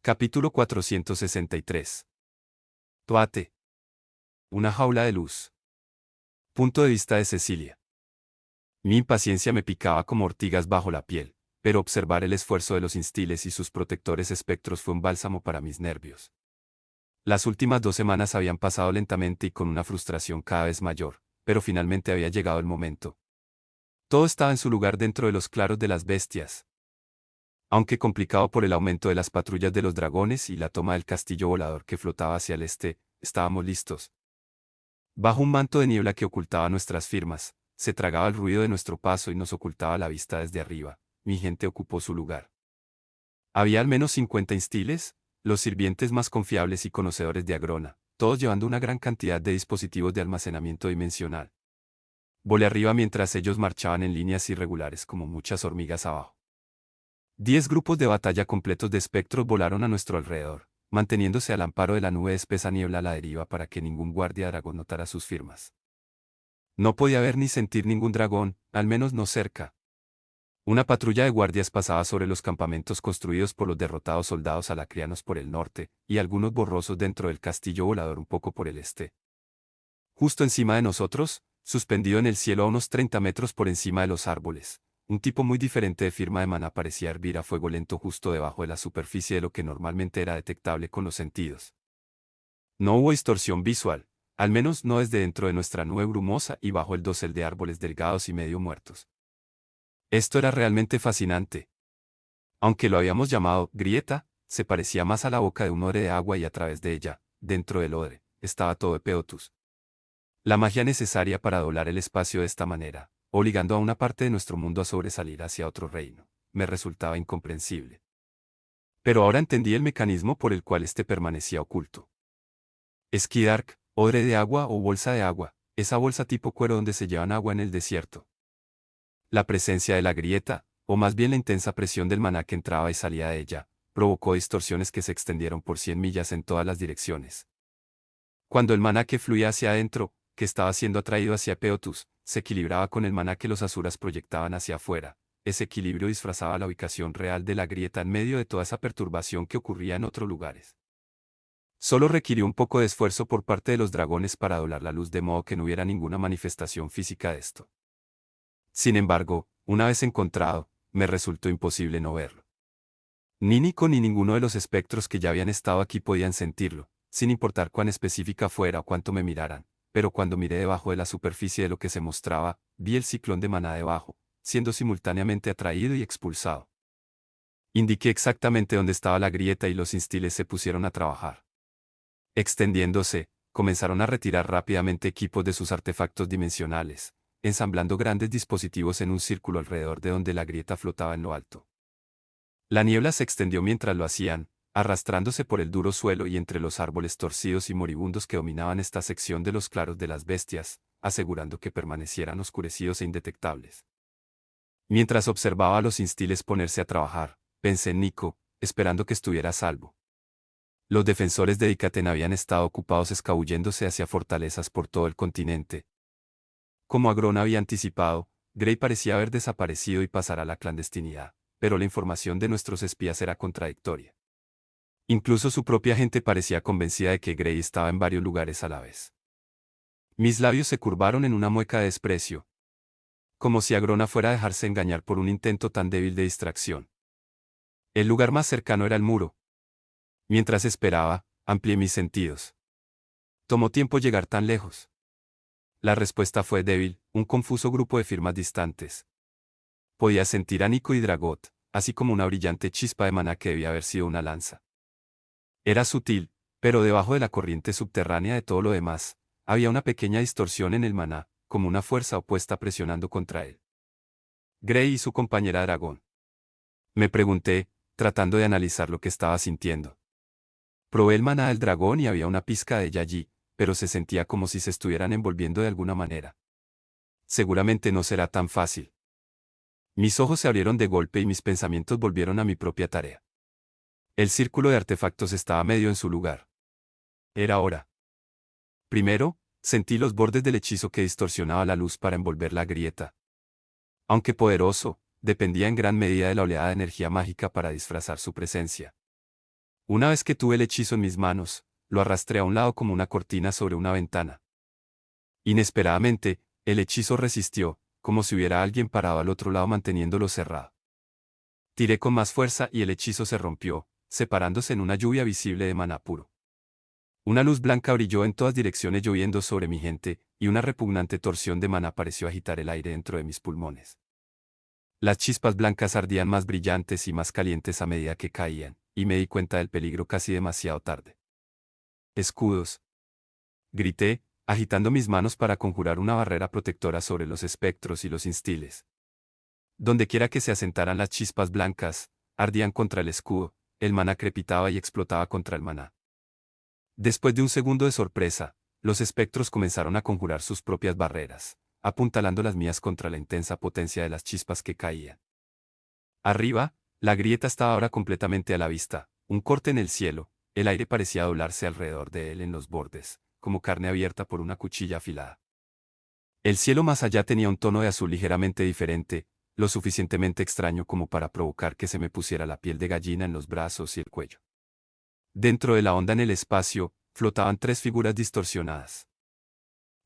Capítulo 463. Toate. Una jaula de luz. Punto de vista de Cecilia. Mi impaciencia me picaba como ortigas bajo la piel, pero observar el esfuerzo de los instiles y sus protectores espectros fue un bálsamo para mis nervios. Las últimas 2 semanas habían pasado lentamente y con una frustración cada vez mayor, pero finalmente había llegado el momento. Todo estaba en su lugar dentro de los claros de las bestias. Aunque complicado por el aumento de las patrullas de los dragones y la toma del castillo volador que flotaba hacia el este, estábamos listos. Bajo un manto de niebla que ocultaba nuestras firmas, se tragaba el ruido de nuestro paso y nos ocultaba la vista desde arriba. Mi gente ocupó su lugar. Había al menos 50 instiles, los sirvientes más confiables y conocedores de Agrona, todos llevando una gran cantidad de dispositivos de almacenamiento dimensional. Volé arriba mientras ellos marchaban en líneas irregulares como muchas hormigas abajo. 10 grupos de batalla completos de espectros volaron a nuestro alrededor, manteniéndose al amparo de la nube de espesa niebla a la deriva para que ningún guardia dragón notara sus firmas. No podía ver ni sentir ningún dragón, al menos no cerca. Una patrulla de guardias pasaba sobre los campamentos construidos por los derrotados soldados alacrianos por el norte, y algunos borrosos dentro del castillo volador un poco por el este. Justo encima de nosotros, suspendido en el cielo a unos 30 metros por encima de los árboles, un tipo muy diferente de firma de maná parecía hervir a fuego lento justo debajo de la superficie de lo que normalmente era detectable con los sentidos. No hubo distorsión visual, al menos no desde dentro de nuestra nube brumosa y bajo el dosel de árboles delgados y medio muertos. Esto era realmente fascinante. Aunque lo habíamos llamado grieta, se parecía más a la boca de un odre de agua y a través de ella, dentro del odre, estaba todo Epeotus. La magia necesaria para doblar el espacio de esta manera, obligando a una parte de nuestro mundo a sobresalir hacia otro reino, me resultaba incomprensible. Pero ahora entendí el mecanismo por el cual este permanecía oculto. Esquidark, odre de agua o bolsa de agua, esa bolsa tipo cuero donde se llevan agua en el desierto. La presencia de la grieta, o más bien la intensa presión del maná que entraba y salía de ella, provocó distorsiones que se extendieron por 100 millas en todas las direcciones. Cuando el maná que fluía hacia adentro, que estaba siendo atraído hacia Epeotus, se equilibraba con el maná que los asuras proyectaban hacia afuera, ese equilibrio disfrazaba la ubicación real de la grieta en medio de toda esa perturbación que ocurría en otros lugares. Solo requirió un poco de esfuerzo por parte de los dragones para doblar la luz de modo que no hubiera ninguna manifestación física de esto. Sin embargo, una vez encontrado, me resultó imposible no verlo. Ni Nico ni ninguno de los espectros que ya habían estado aquí podían sentirlo, sin importar cuán específica fuera o cuánto me miraran, pero cuando miré debajo de la superficie de lo que se mostraba, vi el ciclón de maná debajo, siendo simultáneamente atraído y expulsado. Indiqué exactamente dónde estaba la grieta y los instiles se pusieron a trabajar. Extendiéndose, comenzaron a retirar rápidamente equipos de sus artefactos dimensionales, ensamblando grandes dispositivos en un círculo alrededor de donde la grieta flotaba en lo alto. La niebla se extendió mientras lo hacían, arrastrándose por el duro suelo y entre los árboles torcidos y moribundos que dominaban esta sección de los claros de las bestias, asegurando que permanecieran oscurecidos e indetectables. Mientras observaba a los instiles ponerse a trabajar, pensé en Nico, esperando que estuviera a salvo. Los defensores de Dikaten habían estado ocupados escabulléndose hacia fortalezas por todo el continente. Como Agrona había anticipado, Grey parecía haber desaparecido y pasar a la clandestinidad, pero la información de nuestros espías era contradictoria. Incluso su propia gente parecía convencida de que Grey estaba en varios lugares a la vez. Mis labios se curvaron en una mueca de desprecio. Como si Agrona fuera a dejarse engañar por un intento tan débil de distracción. El lugar más cercano era el muro. Mientras esperaba, amplié mis sentidos. ¿Tomó tiempo llegar tan lejos? La respuesta fue débil, un confuso grupo de firmas distantes. Podía sentir a Nico y Dragot, así como una brillante chispa de maná que debía haber sido una lanza. Era sutil, pero debajo de la corriente subterránea de todo lo demás, había una pequeña distorsión en el maná, como una fuerza opuesta presionando contra él. Grey y su compañera dragón. Me pregunté, tratando de analizar lo que estaba sintiendo. Probé el maná del dragón y había una pizca de ella allí, pero se sentía como si se estuvieran envolviendo de alguna manera. Seguramente no será tan fácil. Mis ojos se abrieron de golpe y mis pensamientos volvieron a mi propia tarea. El círculo de artefactos estaba medio en su lugar. Era hora. Primero, sentí los bordes del hechizo que distorsionaba la luz para envolver la grieta. Aunque poderoso, dependía en gran medida de la oleada de energía mágica para disfrazar su presencia. Una vez que tuve el hechizo en mis manos, lo arrastré a un lado como una cortina sobre una ventana. Inesperadamente, el hechizo resistió, como si hubiera alguien parado al otro lado manteniéndolo cerrado. Tiré con más fuerza y el hechizo se rompió, separándose en una lluvia visible de maná puro. Una luz blanca brilló en todas direcciones lloviendo sobre mi gente, y una repugnante torsión de maná pareció agitar el aire dentro de mis pulmones. Las chispas blancas ardían más brillantes y más calientes a medida que caían, y me di cuenta del peligro casi demasiado tarde. Escudos. Grité, agitando mis manos para conjurar una barrera protectora sobre los espectros y los instiles. Dondequiera que se asentaran las chispas blancas, ardían contra el escudo, el maná crepitaba y explotaba contra el maná. Después de un segundo de sorpresa, los espectros comenzaron a conjurar sus propias barreras, apuntalando las mías contra la intensa potencia de las chispas que caían. Arriba, la grieta estaba ahora completamente a la vista, un corte en el cielo, el aire parecía doblarse alrededor de él en los bordes, como carne abierta por una cuchilla afilada. El cielo más allá tenía un tono de azul ligeramente diferente, lo suficientemente extraño como para provocar que se me pusiera la piel de gallina en los brazos y el cuello. Dentro de la onda en el espacio, flotaban tres figuras distorsionadas.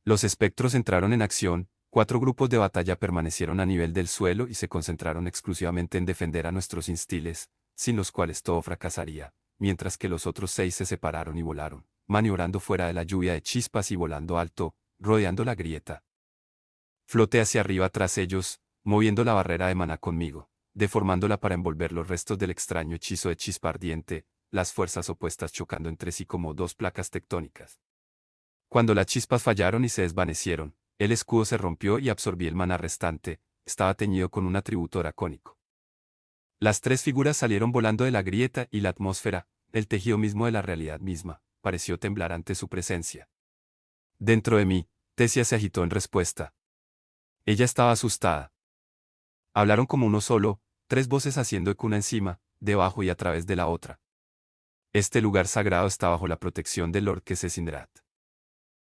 Los espectros entraron en acción, 4 grupos de batalla permanecieron a nivel del suelo y se concentraron exclusivamente en defender a nuestros instiles, sin los cuales todo fracasaría, mientras que los otros 6 se separaron y volaron, maniobrando fuera de la lluvia de chispas y volando alto, rodeando la grieta. Floté hacia arriba tras ellos, moviendo la barrera de maná conmigo, deformándola para envolver los restos del extraño hechizo de chispa ardiente, las fuerzas opuestas chocando entre sí como dos placas tectónicas. Cuando las chispas fallaron y se desvanecieron, el escudo se rompió y absorbí el maná restante, estaba teñido con un atributo dracónico. Las 3 figuras salieron volando de la grieta y la atmósfera, el tejido mismo de la realidad misma, pareció temblar ante su presencia. Dentro de mí, Tesia se agitó en respuesta. Ella estaba asustada. Hablaron como uno solo, 3 voces haciendo eco una encima, debajo y a través de la otra. Este lugar sagrado está bajo la protección del Lord Kesesindrat.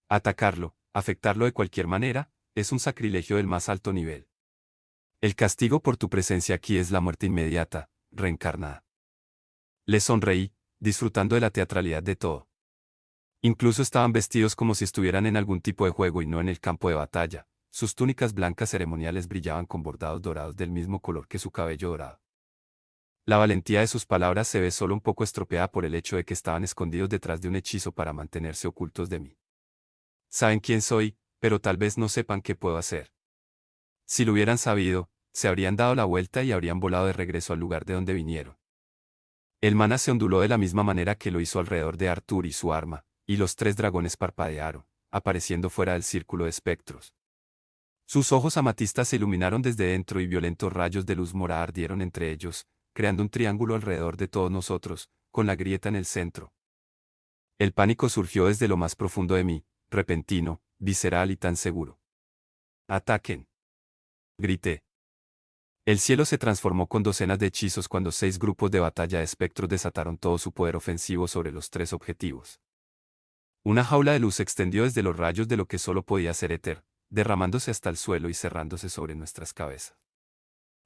Atacarlo, afectarlo de cualquier manera, es un sacrilegio del más alto nivel. El castigo por tu presencia aquí es la muerte inmediata, reencarnada. Les sonreí, disfrutando de la teatralidad de todo. Incluso estaban vestidos como si estuvieran en algún tipo de juego y no en el campo de batalla. Sus túnicas blancas ceremoniales brillaban con bordados dorados del mismo color que su cabello dorado. La valentía de sus palabras se ve solo un poco estropeada por el hecho de que estaban escondidos detrás de un hechizo para mantenerse ocultos de mí. Saben quién soy, pero tal vez no sepan qué puedo hacer. Si lo hubieran sabido, se habrían dado la vuelta y habrían volado de regreso al lugar de donde vinieron. El maná se onduló de la misma manera que lo hizo alrededor de Artur y su arma, y los 3 dragones parpadearon, apareciendo fuera del círculo de espectros. Sus ojos amatistas se iluminaron desde dentro y violentos rayos de luz morada ardieron entre ellos, creando un triángulo alrededor de todos nosotros, con la grieta en el centro. El pánico surgió desde lo más profundo de mí, repentino, visceral y tan seguro. ¡Ataquen! Grité. El cielo se transformó con docenas de hechizos cuando 6 grupos de batalla de espectros desataron todo su poder ofensivo sobre los 3 objetivos. Una jaula de luz se extendió desde los rayos de lo que solo podía ser éter, derramándose hasta el suelo y cerrándose sobre nuestras cabezas.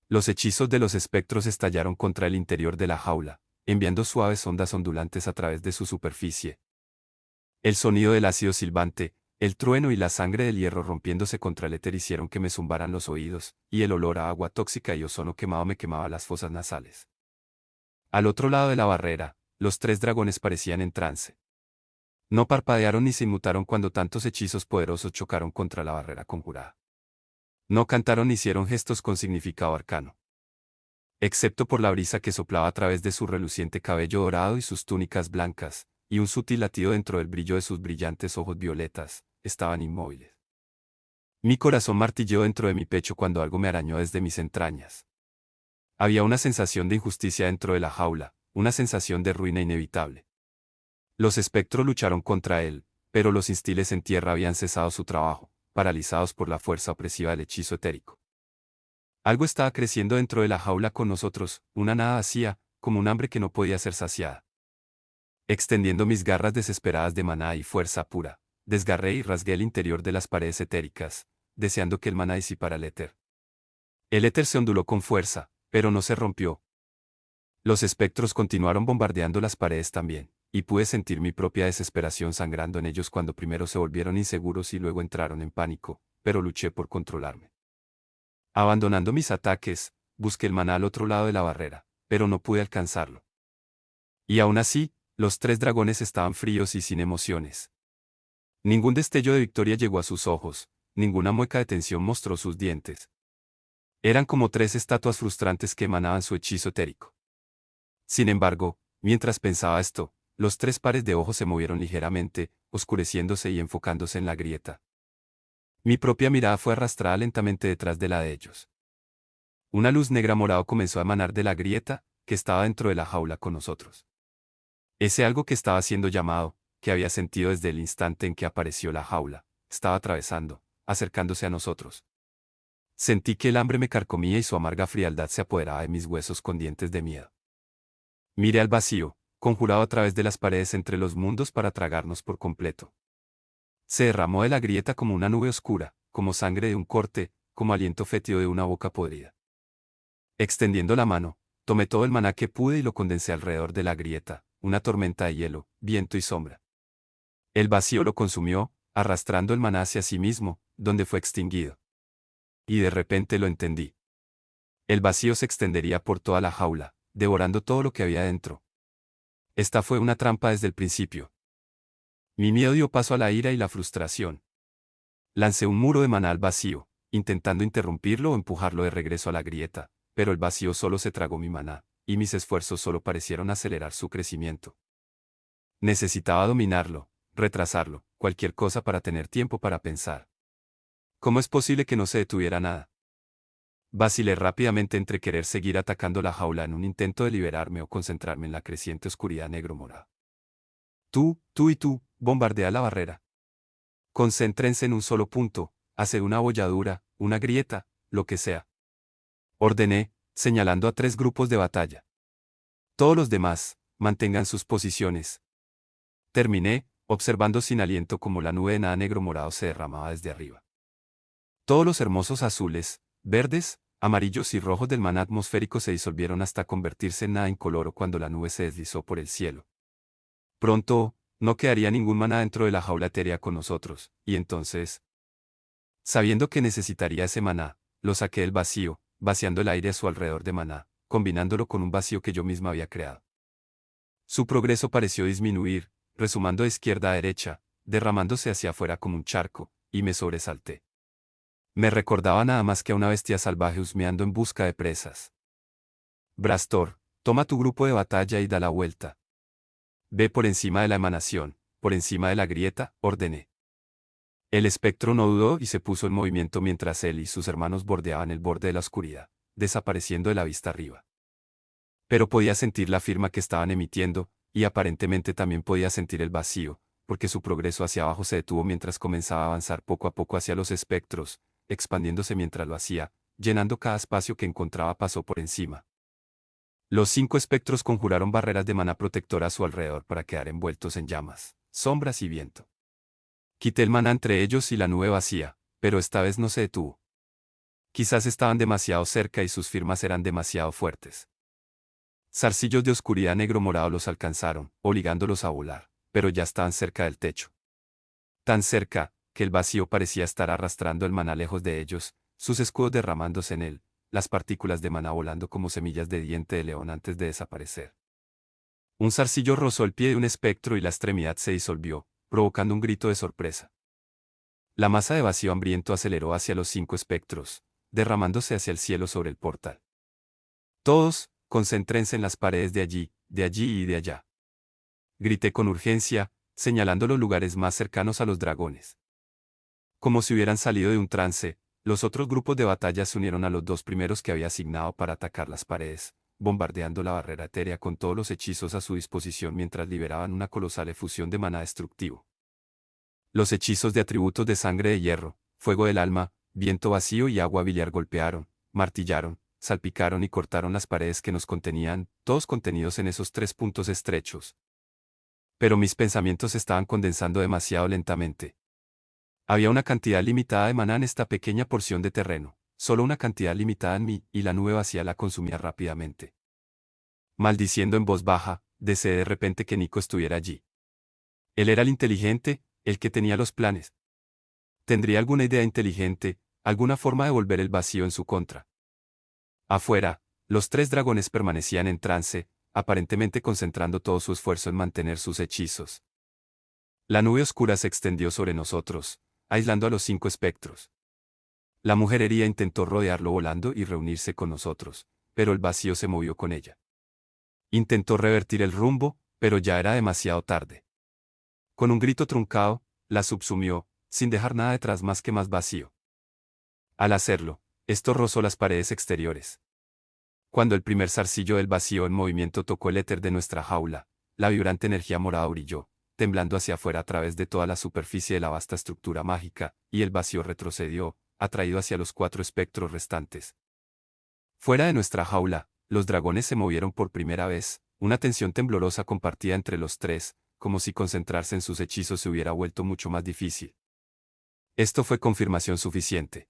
Los hechizos de los espectros estallaron contra el interior de la jaula, enviando suaves ondas ondulantes a través de su superficie. El sonido del ácido silbante, el trueno y la sangre del hierro rompiéndose contra el éter hicieron que me zumbaran los oídos, y el olor a agua tóxica y ozono quemado me quemaba las fosas nasales. Al otro lado de la barrera, los 3 dragones parecían en trance. No parpadearon ni se inmutaron cuando tantos hechizos poderosos chocaron contra la barrera conjurada. No cantaron ni hicieron gestos con significado arcano. Excepto por la brisa que soplaba a través de su reluciente cabello dorado y sus túnicas blancas, y un sutil latido dentro del brillo de sus brillantes ojos violetas, estaban inmóviles. Mi corazón martilleó dentro de mi pecho cuando algo me arañó desde mis entrañas. Había una sensación de injusticia dentro de la jaula, una sensación de ruina inevitable. Los espectros lucharon contra él, pero los instiles en tierra habían cesado su trabajo, paralizados por la fuerza opresiva del hechizo etérico. Algo estaba creciendo dentro de la jaula con nosotros, una nada hacía, como un hambre que no podía ser saciada. Extendiendo mis garras desesperadas de maná y fuerza pura, desgarré y rasgué el interior de las paredes etéricas, deseando que el maná disipara el éter. El éter se onduló con fuerza, pero no se rompió. Los espectros continuaron bombardeando las paredes también, y pude sentir mi propia desesperación sangrando en ellos cuando primero se volvieron inseguros y luego entraron en pánico, pero luché por controlarme. Abandonando mis ataques, busqué el maná al otro lado de la barrera, pero no pude alcanzarlo. Y aún así, los tres dragones estaban fríos y sin emociones. Ningún destello de victoria llegó a sus ojos, ninguna mueca de tensión mostró sus dientes. Eran como tres estatuas frustrantes que emanaban su hechizo etérico. Sin embargo, mientras pensaba esto, los tres pares de ojos se movieron ligeramente, oscureciéndose y enfocándose en la grieta. Mi propia mirada fue arrastrada lentamente detrás de la de ellos. Una luz negra morado comenzó a emanar de la grieta, que estaba dentro de la jaula con nosotros. Ese algo que estaba siendo llamado, que había sentido desde el instante en que apareció la jaula, estaba atravesando, acercándose a nosotros. Sentí que el hambre me carcomía y su amarga frialdad se apoderaba de mis huesos con dientes de miedo. Miré al vacío, conjurado a través de las paredes entre los mundos para tragarnos por completo. Se derramó de la grieta como una nube oscura, como sangre de un corte, como aliento fétido de una boca podrida. Extendiendo la mano, tomé todo el maná que pude y lo condensé alrededor de la grieta, una tormenta de hielo, viento y sombra. El vacío lo consumió, arrastrando el maná hacia sí mismo, donde fue extinguido. Y de repente lo entendí. El vacío se extendería por toda la jaula, devorando todo lo que había dentro. Esta fue una trampa desde el principio. Mi miedo dio paso a la ira y la frustración. Lancé un muro de maná al vacío, intentando interrumpirlo o empujarlo de regreso a la grieta, pero el vacío solo se tragó mi maná, y mis esfuerzos solo parecieron acelerar su crecimiento. Necesitaba dominarlo, retrasarlo, cualquier cosa para tener tiempo para pensar. ¿Cómo es posible que no se detuviera nada? Vacilé rápidamente entre querer seguir atacando la jaula en un intento de liberarme o concentrarme en la creciente oscuridad negro-morada. Tú y tú, bombardea la barrera. Concéntrense en un solo punto, haced una abolladura, una grieta, lo que sea. Ordené, señalando a tres grupos de batalla. Todos los demás, mantengan sus posiciones. Terminé, observando sin aliento cómo la nube de nada negro-morado se derramaba desde arriba. Todos los hermosos azules, verdes, amarillos y rojos del maná atmosférico se disolvieron hasta convertirse en nada incoloro cuando la nube se deslizó por el cielo. Pronto, no quedaría ningún maná dentro de la jaula etérea con nosotros, y entonces, sabiendo que necesitaría ese maná, lo saqué del vacío, vaciando el aire a su alrededor de maná, combinándolo con un vacío que yo misma había creado. Su progreso pareció disminuir, resumando de izquierda a derecha, derramándose hacia afuera como un charco, y me sobresalté. Me recordaba nada más que a una bestia salvaje husmeando en busca de presas. Brastor, toma tu grupo de batalla y da la vuelta. Ve por encima de la emanación, por encima de la grieta, ordené. El espectro no dudó y se puso en movimiento mientras él y sus hermanos bordeaban el borde de la oscuridad, desapareciendo de la vista arriba. Pero podía sentir la firma que estaban emitiendo, y aparentemente también podía sentir el vacío, porque su progreso hacia abajo se detuvo mientras comenzaba a avanzar poco a poco hacia los espectros, expandiéndose mientras lo hacía, llenando cada espacio que encontraba pasó por encima. Los 5 espectros conjuraron barreras de maná protectora a su alrededor para quedar envueltos en llamas, sombras y viento. Quité el maná entre ellos y la nube vacía, pero esta vez no se detuvo. Quizás estaban demasiado cerca y sus firmas eran demasiado fuertes. Zarcillos de oscuridad negro-morado los alcanzaron, obligándolos a volar, pero ya estaban cerca del techo. Tan cerca, que el vacío parecía estar arrastrando el maná lejos de ellos, sus escudos derramándose en él, las partículas de maná volando como semillas de diente de león antes de desaparecer. Un zarcillo rozó el pie de un espectro y la extremidad se disolvió, provocando un grito de sorpresa. La masa de vacío hambriento aceleró hacia los 5 espectros, derramándose hacia el cielo sobre el portal. Todos, concéntrense en las paredes de allí y de allá. Grité con urgencia, señalando los lugares más cercanos a los dragones. Como si hubieran salido de un trance, los otros grupos de batalla se unieron a los 2 primeros que había asignado para atacar las paredes, bombardeando la barrera etérea con todos los hechizos a su disposición mientras liberaban una colosal efusión de maná destructivo. Los hechizos de atributos de sangre de hierro, fuego del alma, viento vacío y agua biliar golpearon, martillaron, salpicaron y cortaron las paredes que nos contenían, todos contenidos en esos 3 puntos estrechos. Pero mis pensamientos estaban condensando demasiado lentamente. Había una cantidad limitada de maná en esta pequeña porción de terreno, solo una cantidad limitada en mí, y la nube vacía la consumía rápidamente. Maldiciendo en voz baja, deseé de repente que Nico estuviera allí. Él era el inteligente, el que tenía los planes. Tendría alguna idea inteligente, alguna forma de volver el vacío en su contra. Afuera, los tres dragones permanecían en trance, aparentemente concentrando todo su esfuerzo en mantener sus hechizos. La nube oscura se extendió sobre nosotros, aislando a los 5 espectros. La mujer herida intentó rodearlo volando y reunirse con nosotros, pero el vacío se movió con ella. Intentó revertir el rumbo, pero ya era demasiado tarde. Con un grito truncado, la subsumió, sin dejar nada detrás más que más vacío. Al hacerlo, esto rozó las paredes exteriores. Cuando el primer zarcillo del vacío en movimiento tocó el éter de nuestra jaula, la vibrante energía morada brilló, temblando hacia afuera a través de toda la superficie de la vasta estructura mágica, y el vacío retrocedió, atraído hacia los 4 espectros restantes. Fuera de nuestra jaula, los dragones se movieron por primera vez, una tensión temblorosa compartida entre los tres, como si concentrarse en sus hechizos se hubiera vuelto mucho más difícil. Esto fue confirmación suficiente.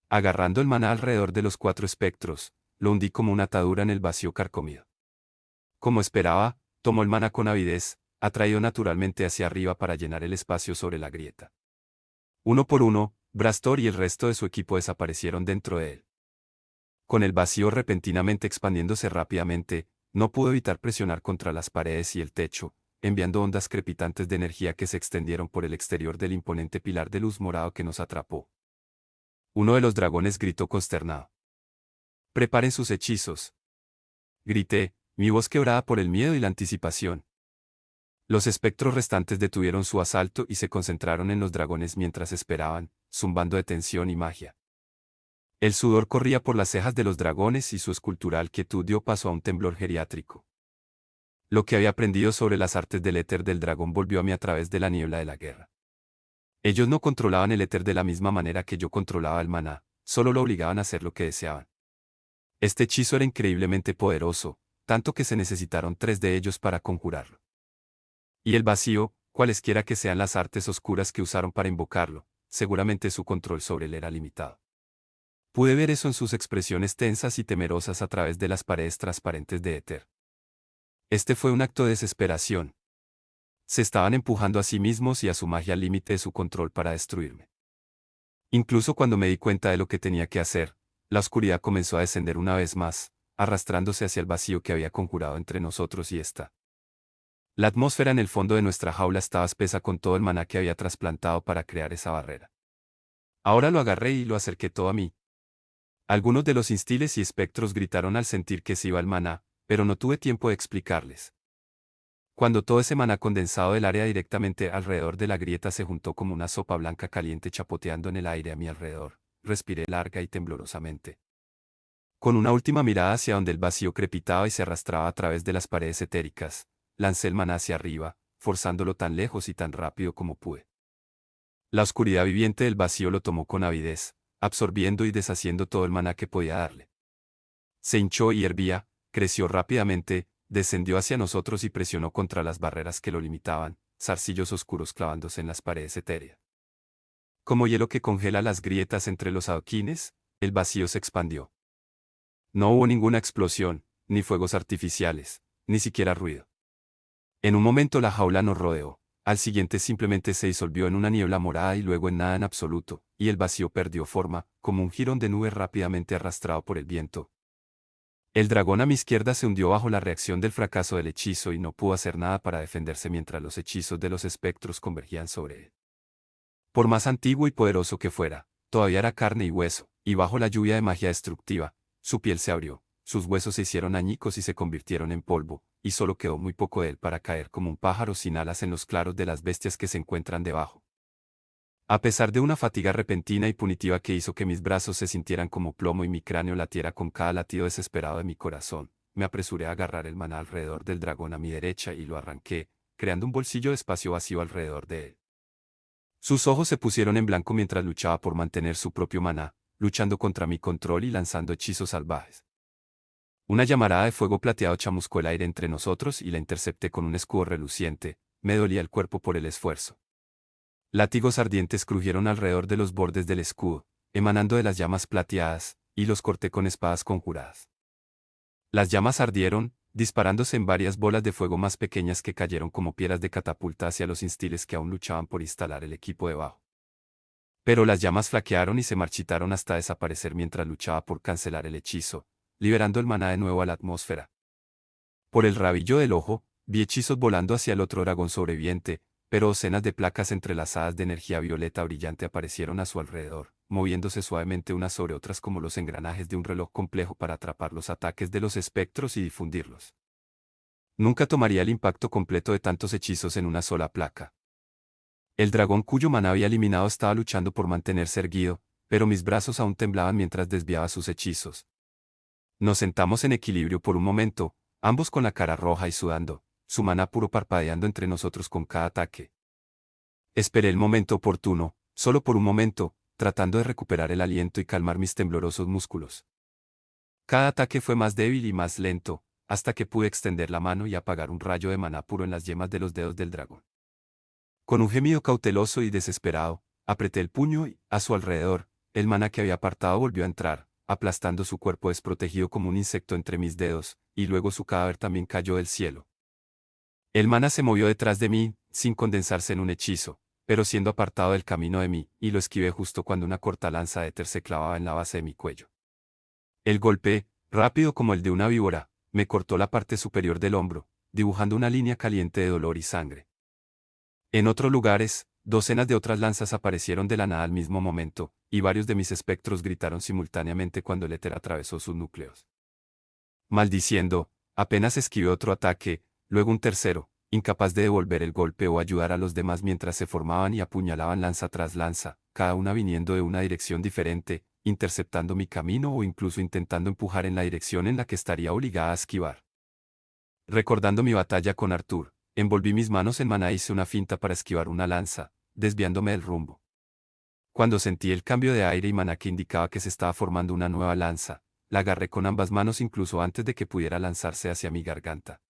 Agarrando el maná alrededor de los 4 espectros, lo hundí como una atadura en el vacío carcomido. Como esperaba, tomó el maná con avidez, atraído naturalmente hacia arriba para llenar el espacio sobre la grieta. Uno por uno, Brastor y el resto de su equipo desaparecieron dentro de él. Con el vacío repentinamente expandiéndose rápidamente, no pudo evitar presionar contra las paredes y el techo, enviando ondas crepitantes de energía que se extendieron por el exterior del imponente pilar de luz morado que nos atrapó. Uno de los dragones gritó consternado. «Preparen sus hechizos», grité, mi voz quebrada por el miedo y la anticipación. Los espectros restantes detuvieron su asalto y se concentraron en los dragones mientras esperaban, zumbando de tensión y magia. El sudor corría por las cejas de los dragones y su escultural quietud dio paso a un temblor geriátrico. Lo que había aprendido sobre las artes del éter del dragón volvió a mí a través de la niebla de la guerra. Ellos no controlaban el éter de la misma manera que yo controlaba el maná, solo lo obligaban a hacer lo que deseaban. Este hechizo era increíblemente poderoso, tanto que se necesitaron 3 de ellos para conjurarlo. Y el vacío, cualesquiera que sean las artes oscuras que usaron para invocarlo, seguramente su control sobre él era limitado. Pude ver eso en sus expresiones tensas y temerosas a través de las paredes transparentes de éter. Este fue un acto de desesperación. Se estaban empujando a sí mismos y a su magia al límite de su control para destruirme. Incluso cuando me di cuenta de lo que tenía que hacer, la oscuridad comenzó a descender una vez más, arrastrándose hacia el vacío que había conjurado entre nosotros y esta. La atmósfera en el fondo de nuestra jaula estaba espesa con todo el maná que había trasplantado para crear esa barrera. Ahora lo agarré y lo acerqué todo a mí. Algunos de los instiles y espectros gritaron al sentir que se iba el maná, pero no tuve tiempo de explicarles. Cuando todo ese maná condensado del área directamente alrededor de la grieta se juntó como una sopa blanca caliente chapoteando en el aire a mi alrededor, respiré larga y temblorosamente. Con una última mirada hacia donde el vacío crepitaba y se arrastraba a través de las paredes etéricas, lancé el maná hacia arriba, forzándolo tan lejos y tan rápido como pude. La oscuridad viviente del vacío lo tomó con avidez, absorbiendo y deshaciendo todo el maná que podía darle. Se hinchó y hervía, creció rápidamente, descendió hacia nosotros y presionó contra las barreras que lo limitaban, zarcillos oscuros clavándose en las paredes etéreas. Como hielo que congela las grietas entre los adoquines, el vacío se expandió. No hubo ninguna explosión, ni fuegos artificiales, ni siquiera ruido. En un momento la jaula nos rodeó, al siguiente simplemente se disolvió en una niebla morada y luego en nada en absoluto, y el vacío perdió forma, como un jirón de nube rápidamente arrastrado por el viento. El dragón a mi izquierda se hundió bajo la reacción del fracaso del hechizo y no pudo hacer nada para defenderse mientras los hechizos de los espectros convergían sobre él. Por más antiguo y poderoso que fuera, todavía era carne y hueso, y bajo la lluvia de magia destructiva, su piel se abrió, sus huesos se hicieron añicos y se convirtieron en polvo, y solo quedó muy poco de él para caer como un pájaro sin alas en los claros de las bestias que se encuentran debajo. A pesar de una fatiga repentina y punitiva que hizo que mis brazos se sintieran como plomo y mi cráneo latiera con cada latido desesperado de mi corazón, me apresuré a agarrar el maná alrededor del dragón a mi derecha y lo arranqué, creando un bolsillo de espacio vacío alrededor de él. Sus ojos se pusieron en blanco mientras luchaba por mantener su propio maná, luchando contra mi control y lanzando hechizos salvajes. Una llamarada de fuego plateado chamuscó el aire entre nosotros y la intercepté con un escudo reluciente, me dolía el cuerpo por el esfuerzo. Látigos ardientes crujieron alrededor de los bordes del escudo, emanando de las llamas plateadas, y los corté con espadas conjuradas. Las llamas ardieron, disparándose en varias bolas de fuego más pequeñas que cayeron como piedras de catapulta hacia los instiles que aún luchaban por instalar el equipo debajo. Pero las llamas flaquearon y se marchitaron hasta desaparecer mientras luchaba por cancelar el hechizo, liberando el maná de nuevo a la atmósfera. Por el rabillo del ojo, vi hechizos volando hacia el otro dragón sobreviviente, pero docenas de placas entrelazadas de energía violeta brillante aparecieron a su alrededor, moviéndose suavemente unas sobre otras como los engranajes de un reloj complejo para atrapar los ataques de los espectros y difundirlos. Nunca tomaría el impacto completo de tantos hechizos en una sola placa. El dragón cuyo maná había eliminado estaba luchando por mantenerse erguido, pero mis brazos aún temblaban mientras desviaba sus hechizos. Nos sentamos en equilibrio por un momento, ambos con la cara roja y sudando, su maná puro parpadeando entre nosotros con cada ataque. Esperé el momento oportuno, solo por un momento, tratando de recuperar el aliento y calmar mis temblorosos músculos. Cada ataque fue más débil y más lento, hasta que pude extender la mano y apagar un rayo de maná puro en las yemas de los dedos del dragón. Con un gemido cauteloso y desesperado, apreté el puño y, a su alrededor, el maná que había apartado volvió a entrar, aplastando su cuerpo desprotegido como un insecto entre mis dedos, y luego su cadáver también cayó del cielo. El maná se movió detrás de mí, sin condensarse en un hechizo, pero siendo apartado del camino de mí, y lo esquivé justo cuando una corta lanza de éter se clavaba en la base de mi cuello. El golpe, rápido como el de una víbora, me cortó la parte superior del hombro, dibujando una línea caliente de dolor y sangre. En otros lugares, docenas de otras lanzas aparecieron de la nada al mismo momento, y varios de mis espectros gritaron simultáneamente cuando el éter atravesó sus núcleos. Maldiciendo, apenas esquivé otro ataque, luego un tercero, incapaz de devolver el golpe o ayudar a los demás mientras se formaban y apuñalaban lanza tras lanza, cada una viniendo de una dirección diferente, interceptando mi camino o incluso intentando empujar en la dirección en la que estaría obligada a esquivar. Recordando mi batalla con Arthur, envolví mis manos en maná e hice una finta para esquivar una lanza, desviándome del rumbo. Cuando sentí el cambio de aire y maná que indicaba que se estaba formando una nueva lanza, la agarré con ambas manos incluso antes de que pudiera lanzarse hacia mi garganta.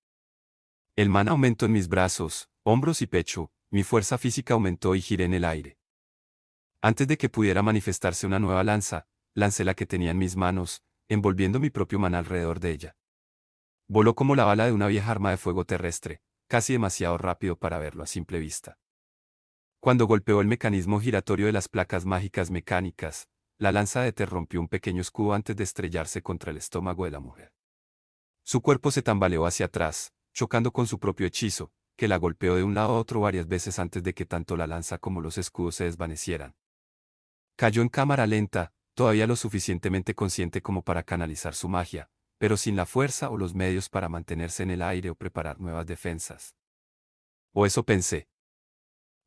El maná aumentó en mis brazos, hombros y pecho, mi fuerza física aumentó y giré en el aire. Antes de que pudiera manifestarse una nueva lanza, lancé la que tenía en mis manos, envolviendo mi propio maná alrededor de ella. Voló como la bala de una vieja arma de fuego terrestre, casi demasiado rápido para verlo a simple vista. Cuando golpeó el mecanismo giratorio de las placas mágicas mecánicas, la lanza de éter rompió un pequeño escudo antes de estrellarse contra el estómago de la mujer. Su cuerpo se tambaleó hacia atrás, chocando con su propio hechizo, que la golpeó de un lado a otro varias veces antes de que tanto la lanza como los escudos se desvanecieran. Cayó en cámara lenta, todavía lo suficientemente consciente como para canalizar su magia, pero sin la fuerza o los medios para mantenerse en el aire o preparar nuevas defensas. O eso pensé.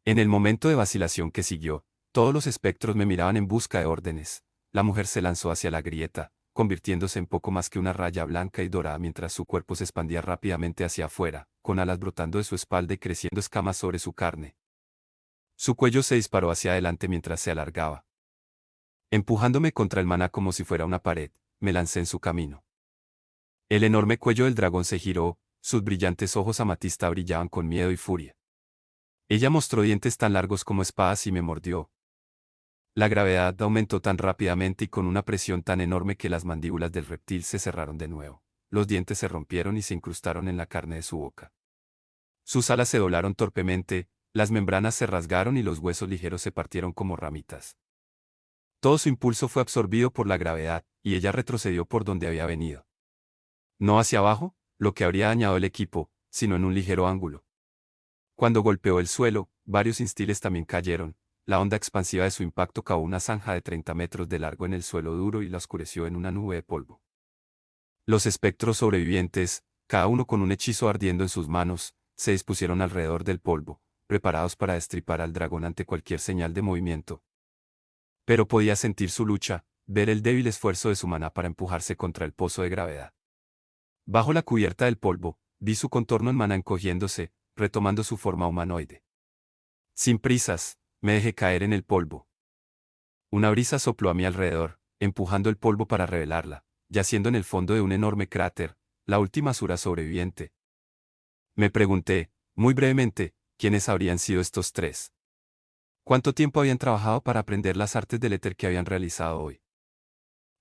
En el momento de vacilación que siguió, todos los espectros me miraban en busca de órdenes. La mujer se lanzó hacia la grieta, convirtiéndose en poco más que una raya blanca y dorada mientras su cuerpo se expandía rápidamente hacia afuera, con alas brotando de su espalda y creciendo escamas sobre su carne. Su cuello se disparó hacia adelante mientras se alargaba. Empujándome contra el maná como si fuera una pared, me lancé en su camino. El enorme cuello del dragón se giró, sus brillantes ojos amatista brillaban con miedo y furia. Ella mostró dientes tan largos como espadas y me mordió. La gravedad aumentó tan rápidamente y con una presión tan enorme que las mandíbulas del reptil se cerraron de nuevo. Los dientes se rompieron y se incrustaron en la carne de su boca. Sus alas se doblaron torpemente, las membranas se rasgaron y los huesos ligeros se partieron como ramitas. Todo su impulso fue absorbido por la gravedad, y ella retrocedió por donde había venido. No hacia abajo, lo que habría dañado el equipo, sino en un ligero ángulo. Cuando golpeó el suelo, varios instiles también cayeron. La onda expansiva de su impacto cavó una zanja de 30 metros de largo en el suelo duro y la oscureció en una nube de polvo. Los espectros sobrevivientes, cada uno con un hechizo ardiendo en sus manos, se dispusieron alrededor del polvo, preparados para destripar al dragón ante cualquier señal de movimiento. Pero podía sentir su lucha, ver el débil esfuerzo de su maná para empujarse contra el pozo de gravedad. Bajo la cubierta del polvo, vi su contorno en maná encogiéndose, retomando su forma humanoide. Sin prisas, me dejé caer en el polvo. Una brisa sopló a mi alrededor, empujando el polvo para revelarla, yaciendo en el fondo de un enorme cráter, la última Asura sobreviviente. Me pregunté, muy brevemente, quiénes habrían sido estos tres. ¿Cuánto tiempo habían trabajado para aprender las artes del éter que habían realizado hoy?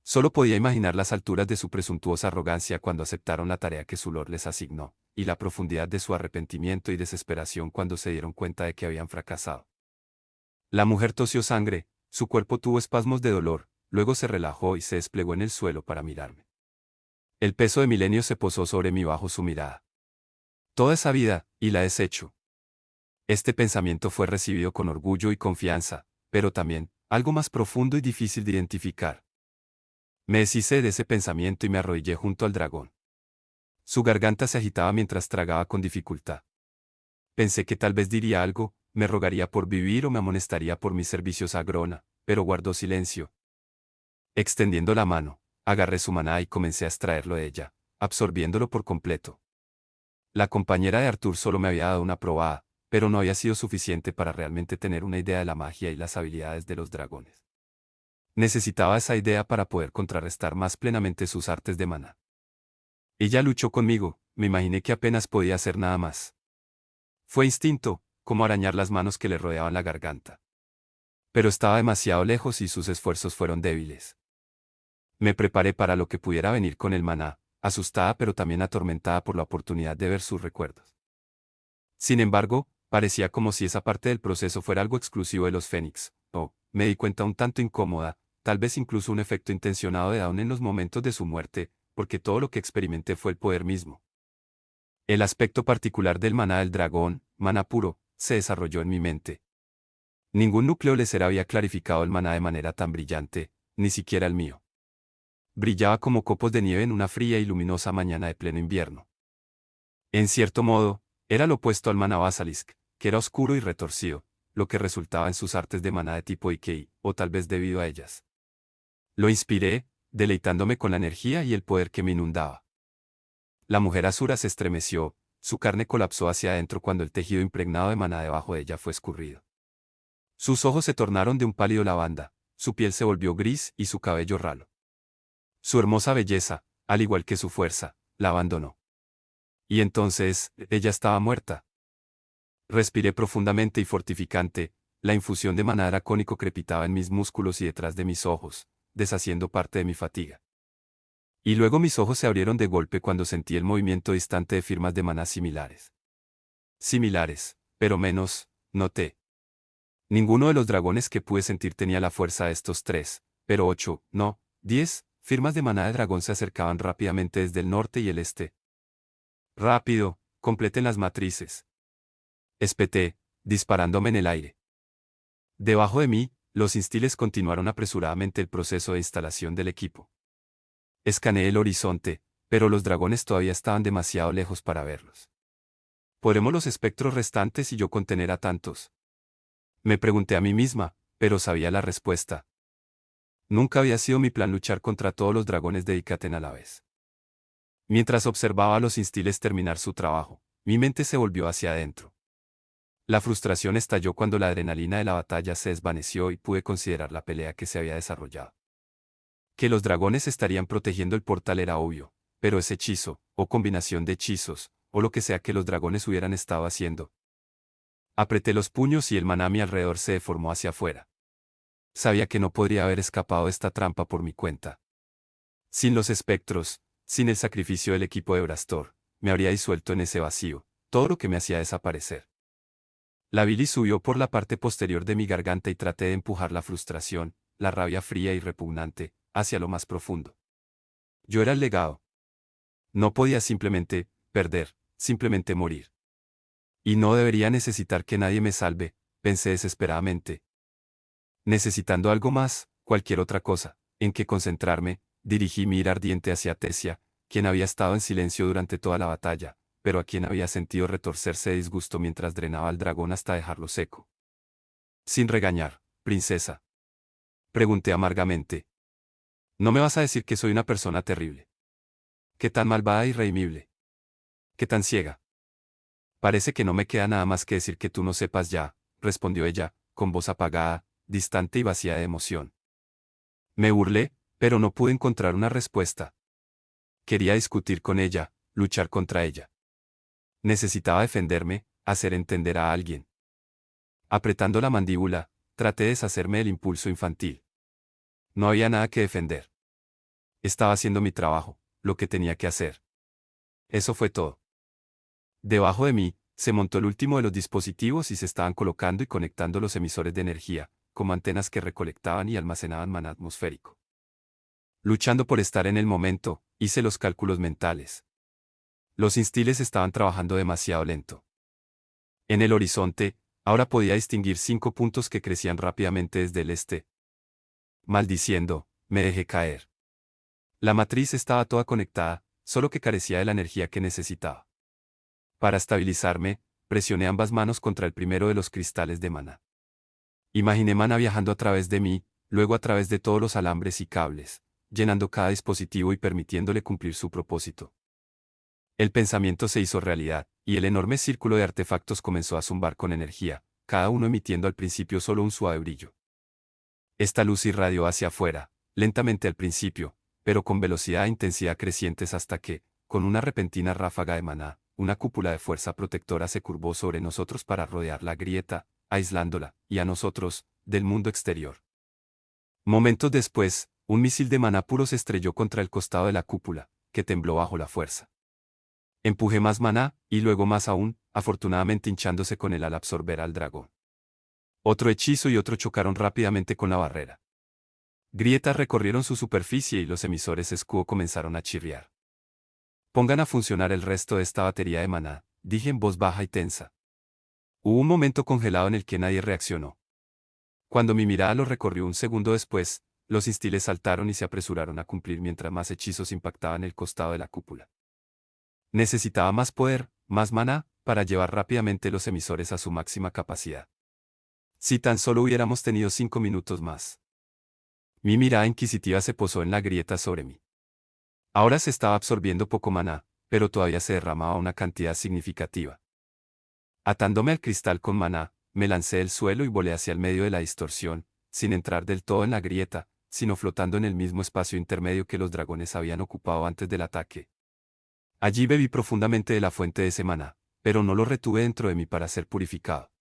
Solo podía imaginar las alturas de su presuntuosa arrogancia cuando aceptaron la tarea que su lord les asignó, y la profundidad de su arrepentimiento y desesperación cuando se dieron cuenta de que habían fracasado. La mujer tosió sangre, su cuerpo tuvo espasmos de dolor, luego se relajó y se desplegó en el suelo para mirarme. El peso de milenios se posó sobre mí bajo su mirada. Toda esa vida, y la he deshecho. Este pensamiento fue recibido con orgullo y confianza, pero también, algo más profundo y difícil de identificar. Me deshice de ese pensamiento y me arrodillé junto al dragón. Su garganta se agitaba mientras tragaba con dificultad. Pensé que tal vez diría algo, me rogaría por vivir o me amonestaría por mis servicios a Grona, pero guardó silencio. Extendiendo la mano, agarré su maná y comencé a extraerlo de ella, absorbiéndolo por completo. La compañera de Arthur solo me había dado una probada, pero no había sido suficiente para realmente tener una idea de la magia y las habilidades de los dragones. Necesitaba esa idea para poder contrarrestar más plenamente sus artes de maná. Ella luchó conmigo, me imaginé que apenas podía hacer nada más. Fue instinto, como arañar las manos que le rodeaban la garganta. Pero estaba demasiado lejos y sus esfuerzos fueron débiles. Me preparé para lo que pudiera venir con el maná, asustada pero también atormentada por la oportunidad de ver sus recuerdos. Sin embargo, parecía como si esa parte del proceso fuera algo exclusivo de los Fénix. Me di cuenta un tanto incómoda, tal vez incluso un efecto intencionado de Dawn en los momentos de su muerte, porque todo lo que experimenté fue el poder mismo. El aspecto particular del maná del dragón, maná puro, se desarrolló en mi mente. Ningún núcleo léser había clarificado el maná de manera tan brillante, ni siquiera el mío. Brillaba como copos de nieve en una fría y luminosa mañana de pleno invierno. En cierto modo, era lo opuesto al maná basalisk, que era oscuro y retorcido, lo que resultaba en sus artes de maná de tipo Ikei, o tal vez debido a ellas. Lo inspiré, deleitándome con la energía y el poder que me inundaba. La mujer Asura se estremeció, su carne colapsó hacia adentro cuando el tejido impregnado de maná debajo de ella fue escurrido. Sus ojos se tornaron de un pálido lavanda, su piel se volvió gris y su cabello ralo. Su hermosa belleza, al igual que su fuerza, la abandonó. Y entonces, ella estaba muerta. Respiré profundamente y fortificante, la infusión de maná dracónico crepitaba en mis músculos y detrás de mis ojos, deshaciendo parte de mi fatiga. Y luego mis ojos se abrieron de golpe cuando sentí el movimiento distante de firmas de maná similares. Similares, pero menos, noté. Ninguno de los dragones que pude sentir tenía la fuerza de estos 3, pero 8, no, 10, firmas de maná de dragón se acercaban rápidamente desde el norte y el este. Rápido, completen las matrices. Espeté, disparándome en el aire. Debajo de mí, los instiles continuaron apresuradamente el proceso de instalación del equipo. Escaneé el horizonte, pero los dragones todavía estaban demasiado lejos para verlos. ¿Podremos los espectros restantes y yo contener a tantos? Me pregunté a mí misma, pero sabía la respuesta. Nunca había sido mi plan luchar contra todos los dragones de Ikaten a la vez. Mientras observaba a los instiles terminar su trabajo, mi mente se volvió hacia adentro. La frustración estalló cuando la adrenalina de la batalla se desvaneció y pude considerar la pelea que se había desarrollado. Que los dragones estarían protegiendo el portal era obvio, pero ese hechizo, o combinación de hechizos, o lo que sea que los dragones hubieran estado haciendo. Apreté los puños y el maná a mi alrededor se deformó hacia afuera. Sabía que no podría haber escapado de esta trampa por mi cuenta. Sin los espectros, sin el sacrificio del equipo de Brastor, me habría disuelto en ese vacío, todo lo que me hacía desaparecer. La bilis subió por la parte posterior de mi garganta y traté de empujar la frustración, la rabia fría y repugnante, hacia lo más profundo. Yo era el legado. No podía simplemente perder, simplemente morir. Y no debería necesitar que nadie me salve, pensé desesperadamente. Necesitando algo más, cualquier otra cosa, en que concentrarme, dirigí mi ira ardiente hacia Tesia, quien había estado en silencio durante toda la batalla, pero a quien había sentido retorcerse de disgusto mientras drenaba al dragón hasta dejarlo seco. Sin regañar, princesa. Pregunté amargamente. ¿No me vas a decir que soy una persona terrible? ¿Qué tan malvada e irredimible? ¿Qué tan ciega? Parece que no me queda nada más que decir que tú no sepas ya, respondió ella, con voz apagada, distante y vacía de emoción. Me burlé, pero no pude encontrar una respuesta. Quería discutir con ella, luchar contra ella. Necesitaba defenderme, hacer entender a alguien. Apretando la mandíbula, traté de deshacerme del impulso infantil. No había nada que defender. Estaba haciendo mi trabajo, lo que tenía que hacer. Eso fue todo. Debajo de mí, se montó el último de los dispositivos y se estaban colocando y conectando los emisores de energía, como antenas que recolectaban y almacenaban maná atmosférico. Luchando por estar en el momento, hice los cálculos mentales. Los instiles estaban trabajando demasiado lento. En el horizonte, ahora podía distinguir 5 puntos que crecían rápidamente desde el este. Maldiciendo, me dejé caer. La matriz estaba toda conectada, solo que carecía de la energía que necesitaba. Para estabilizarme, presioné ambas manos contra el primero de los cristales de maná. Imaginé maná viajando a través de mí, luego a través de todos los alambres y cables, llenando cada dispositivo y permitiéndole cumplir su propósito. El pensamiento se hizo realidad, y el enorme círculo de artefactos comenzó a zumbar con energía, cada uno emitiendo al principio solo un suave brillo. Esta luz irradió hacia afuera, lentamente al principio, pero con velocidad e intensidad crecientes hasta que, con una repentina ráfaga de maná, una cúpula de fuerza protectora se curvó sobre nosotros para rodear la grieta, aislándola, y a nosotros, del mundo exterior. Momentos después, un misil de maná puro se estrelló contra el costado de la cúpula, que tembló bajo la fuerza. Empujé más maná, y luego más aún, afortunadamente hinchándose con él al absorber al dragón. Otro hechizo y otro chocaron rápidamente con la barrera. Grietas recorrieron su superficie y los emisores escudo comenzaron a chirriar. Pongan a funcionar el resto de esta batería de maná, dije en voz baja y tensa. Hubo un momento congelado en el que nadie reaccionó. Cuando mi mirada lo recorrió un segundo después, los instiles saltaron y se apresuraron a cumplir mientras más hechizos impactaban el costado de la cúpula. Necesitaba más poder, más maná, para llevar rápidamente los emisores a su máxima capacidad. Si tan solo hubiéramos tenido 5 minutos más. Mi mirada inquisitiva se posó en la grieta sobre mí. Ahora se estaba absorbiendo poco maná, pero todavía se derramaba una cantidad significativa. Atándome al cristal con maná, me lancé del suelo y volé hacia el medio de la distorsión, sin entrar del todo en la grieta, sino flotando en el mismo espacio intermedio que los dragones habían ocupado antes del ataque. Allí bebí profundamente de la fuente de ese maná, pero no lo retuve dentro de mí para ser purificado.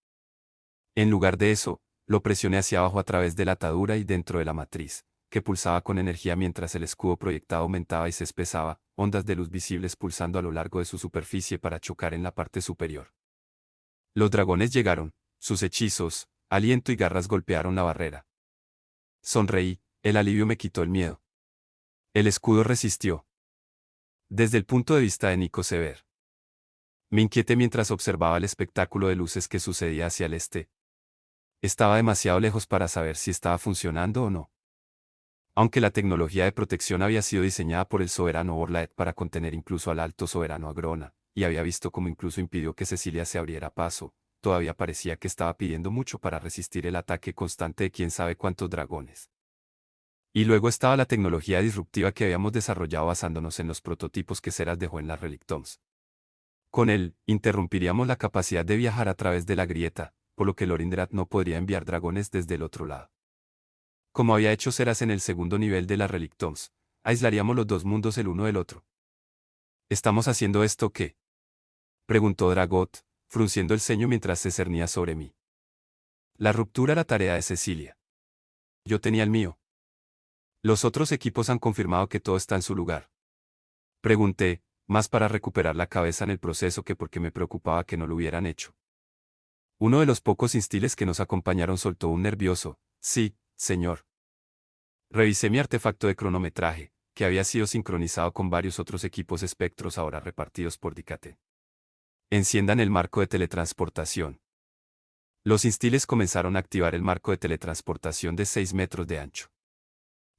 En lugar de eso, lo presioné hacia abajo a través de la atadura y dentro de la matriz, que pulsaba con energía mientras el escudo proyectado aumentaba y se espesaba, ondas de luz visibles pulsando a lo largo de su superficie para chocar en la parte superior. Los dragones llegaron, sus hechizos, aliento y garras golpearon la barrera. Sonreí, el alivio me quitó el miedo. El escudo resistió. Desde el punto de vista de Nico Sever. Me inquieté mientras observaba el espectáculo de luces que sucedía hacia el este. Estaba demasiado lejos para saber si estaba funcionando o no. Aunque la tecnología de protección había sido diseñada por el soberano Orlaed para contener incluso al alto soberano Agrona, y había visto cómo incluso impidió que Cecilia se abriera paso, todavía parecía que estaba pidiendo mucho para resistir el ataque constante de quién sabe cuántos dragones. Y luego estaba la tecnología disruptiva que habíamos desarrollado basándonos en los prototipos que Seras dejó en las Relictoms. Con él, interrumpiríamos la capacidad de viajar a través de la grieta, por lo que Lorindrath no podría enviar dragones desde el otro lado. Como había hecho Seras en el segundo nivel de las Relictoms, aislaríamos los dos mundos el uno del otro. ¿Estamos haciendo esto o qué? Preguntó Dragot, frunciendo el ceño mientras se cernía sobre mí. La ruptura era tarea de Cecilia. Yo tenía el mío. Los otros equipos han confirmado que todo está en su lugar. Pregunté, más para recuperar la cabeza en el proceso que porque me preocupaba que no lo hubieran hecho. Uno de los pocos instiles que nos acompañaron soltó un nervioso, sí, señor. Revisé mi artefacto de cronometraje, que había sido sincronizado con varios otros equipos espectros ahora repartidos por Dicate. Enciendan el marco de teletransportación. Los instiles comenzaron a activar el marco de teletransportación de 6 metros de ancho.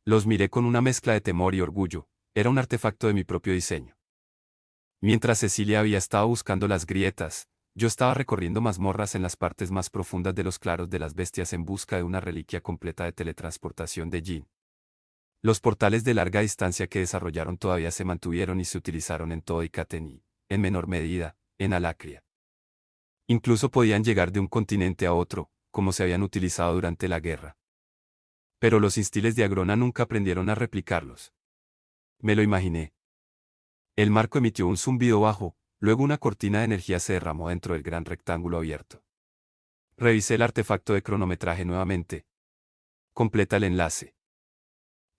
Los miré con una mezcla de temor y orgullo, era un artefacto de mi propio diseño. Mientras Cecilia había estado buscando las grietas, yo estaba recorriendo mazmorras en las partes más profundas de los claros de las bestias en busca de una reliquia completa de teletransportación de Jin. Los portales de larga distancia que desarrollaron todavía se mantuvieron y se utilizaron en todo Ikaten y, en menor medida, en Alacria. Incluso podían llegar de un continente a otro, como se habían utilizado durante la guerra. Pero los instiles de Agrona nunca aprendieron a replicarlos. Me lo imaginé. El marco emitió un zumbido bajo, luego una cortina de energía se derramó dentro del gran rectángulo abierto. Revisé el artefacto de cronometraje nuevamente. Completa el enlace.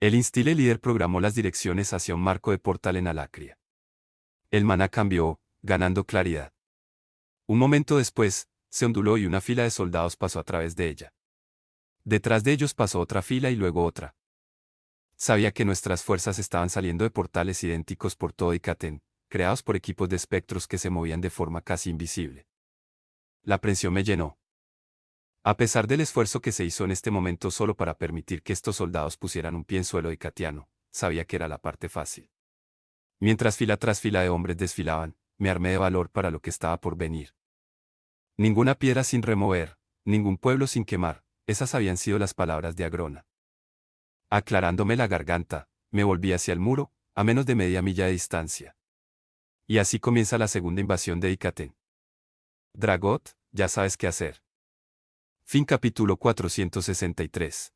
El Instile líder programó las direcciones hacia un marco de portal en Alacria. El maná cambió, ganando claridad. Un momento después, se onduló y una fila de soldados pasó a través de ella. Detrás de ellos pasó otra fila y luego otra. Sabía que nuestras fuerzas estaban saliendo de portales idénticos por todo Ikaten, creados por equipos de espectros que se movían de forma casi invisible. La aprensión me llenó. A pesar del esfuerzo que se hizo en este momento solo para permitir que estos soldados pusieran un pie en suelo ikatiano, sabía que era la parte fácil. Mientras fila tras fila de hombres desfilaban, me armé de valor para lo que estaba por venir. Ninguna piedra sin remover, ningún pueblo sin quemar, esas habían sido las palabras de Agrona. Aclarándome la garganta, me volví hacia el muro, a menos de media milla de distancia. Y así comienza la segunda invasión de Ikaten. Dragot, ya sabes qué hacer. Fin capítulo 463.